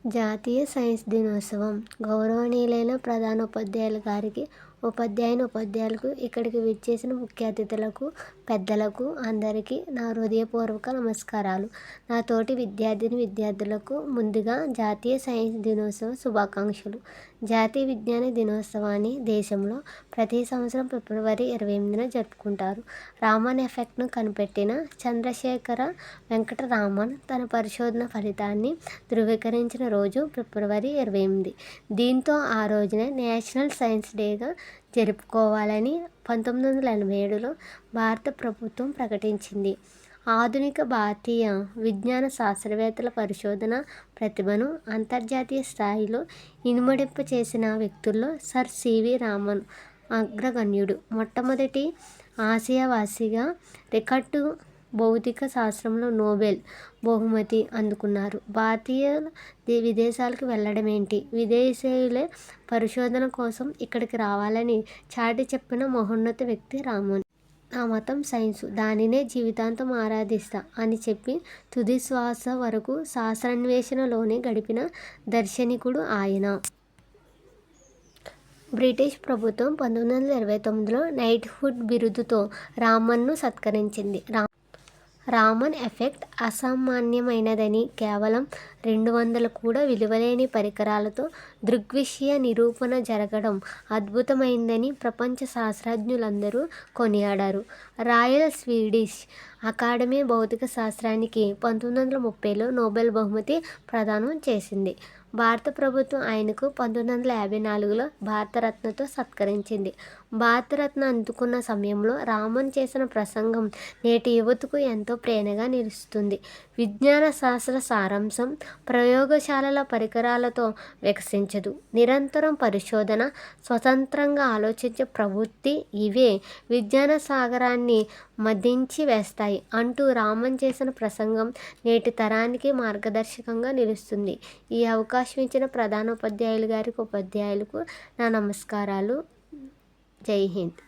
జాతీయ సైన్స్ దినోత్సవం. గౌరవనీయులైన ప్రధానోపాధ్యాయులు గారికి, ఉపాధ్యాయులకు, ఇక్కడికి విచ్చేసిన ముఖ్య అతిథులకు, పెద్దలకు అందరికీ నా హృదయపూర్వక నమస్కారాలు. నా తోటి విద్యార్థులకు ముందుగా జాతీయ సైన్స్ దినోత్సవ శుభాకాంక్షలు. జాతీయ విజ్ఞాన దినోత్సవాన్ని దేశంలో ప్రతి సంవత్సరం ఫిబ్రవరి 28న జరుపుకుంటారు. రామన్ ఎఫెక్ట్ను కనిపెట్టిన చంద్రశేఖర వెంకట రామన్ తన పరిశోధన ఫలితాన్ని ధృవీకరించిన రోజు ఫిబ్రవరి 28. దీంతో ఆ రోజునే నేషనల్ సైన్స్ డేగా జరుపుకోవాలని 1987లో భారత ప్రభుత్వం ప్రకటించింది. ఆధునిక భారతీయ విజ్ఞాన శాస్త్రవేత్తల పరిశోధన ప్రతిభను అంతర్జాతీయ స్థాయిలో ఇనుమడింప చేసిన వ్యక్తుల్లో సర్ సివి రామన్ అగ్రగణ్యుడు. మొట్టమొదటి ఆసియావాసిగా రికార్డు భౌతిక శాస్త్రంలో నోబెల్ బహుమతి అందుకున్నారు. భారతీయులు విదేశాలకు వెళ్ళడమేంటి, విదేశీయులే పరిశోధన కోసం ఇక్కడికి రావాలని చాటి చెప్పిన మహోన్నత వ్యక్తి రామన్. నా మతం సైన్సు, దానినే జీవితాంతం ఆరాధిస్తా అని చెప్పి తుది శ్వాస వరకు శాస్త్రాన్వేషణలోనే గడిపిన దార్శనికుడు ఆయన. బ్రిటిష్ ప్రభుత్వం 1929లో నైట్హుడ్ బిరుదుతో రామన్ను సత్కరించింది. రామన్ ఎఫెక్ట్ అసామాన్యమైనదని, కేవలం 200 కూడా విలువలేని పరికరాలతో దృగ్విషయ నిరూపణ జరగడం అద్భుతమైందని ప్రపంచ శాస్త్రజ్ఞులందరూ కొనియాడారు. రాయల్ స్వీడిష్ అకాడమీ భౌతిక శాస్త్రానికి 1930లో నోబెల్ బహుమతి ప్రదానం చేసింది. భారత ప్రభుత్వం ఆయనకు 1954లో భారతరత్నతో సత్కరించింది. భారతరత్న అందుకున్న సమయంలో రామన్ చేసిన ప్రసంగం నేటి యువతకు ఎంతో ప్రేరణగా నిలుస్తుంది. విజ్ఞాన శాస్త్ర సారాంశం ప్రయోగశాలల పరికరాలతో వికసించదు. నిరంతరం పరిశోధన, స్వతంత్రంగా ఆలోచించే ప్రవృత్తి ఇవే విజ్ఞాన సాగరాన్ని మదించి వేస్తాయి అంటూ రామన్ చేసిన ప్రసంగం నేటి తరానికి మార్గదర్శకంగా నిలుస్తుంది. ఈ అవకాశం ఇచ్చిన ప్రధానోపాధ్యాయులు గారికి, ఉపాధ్యాయులకు నా నమస్కారాలు. జై హింద్.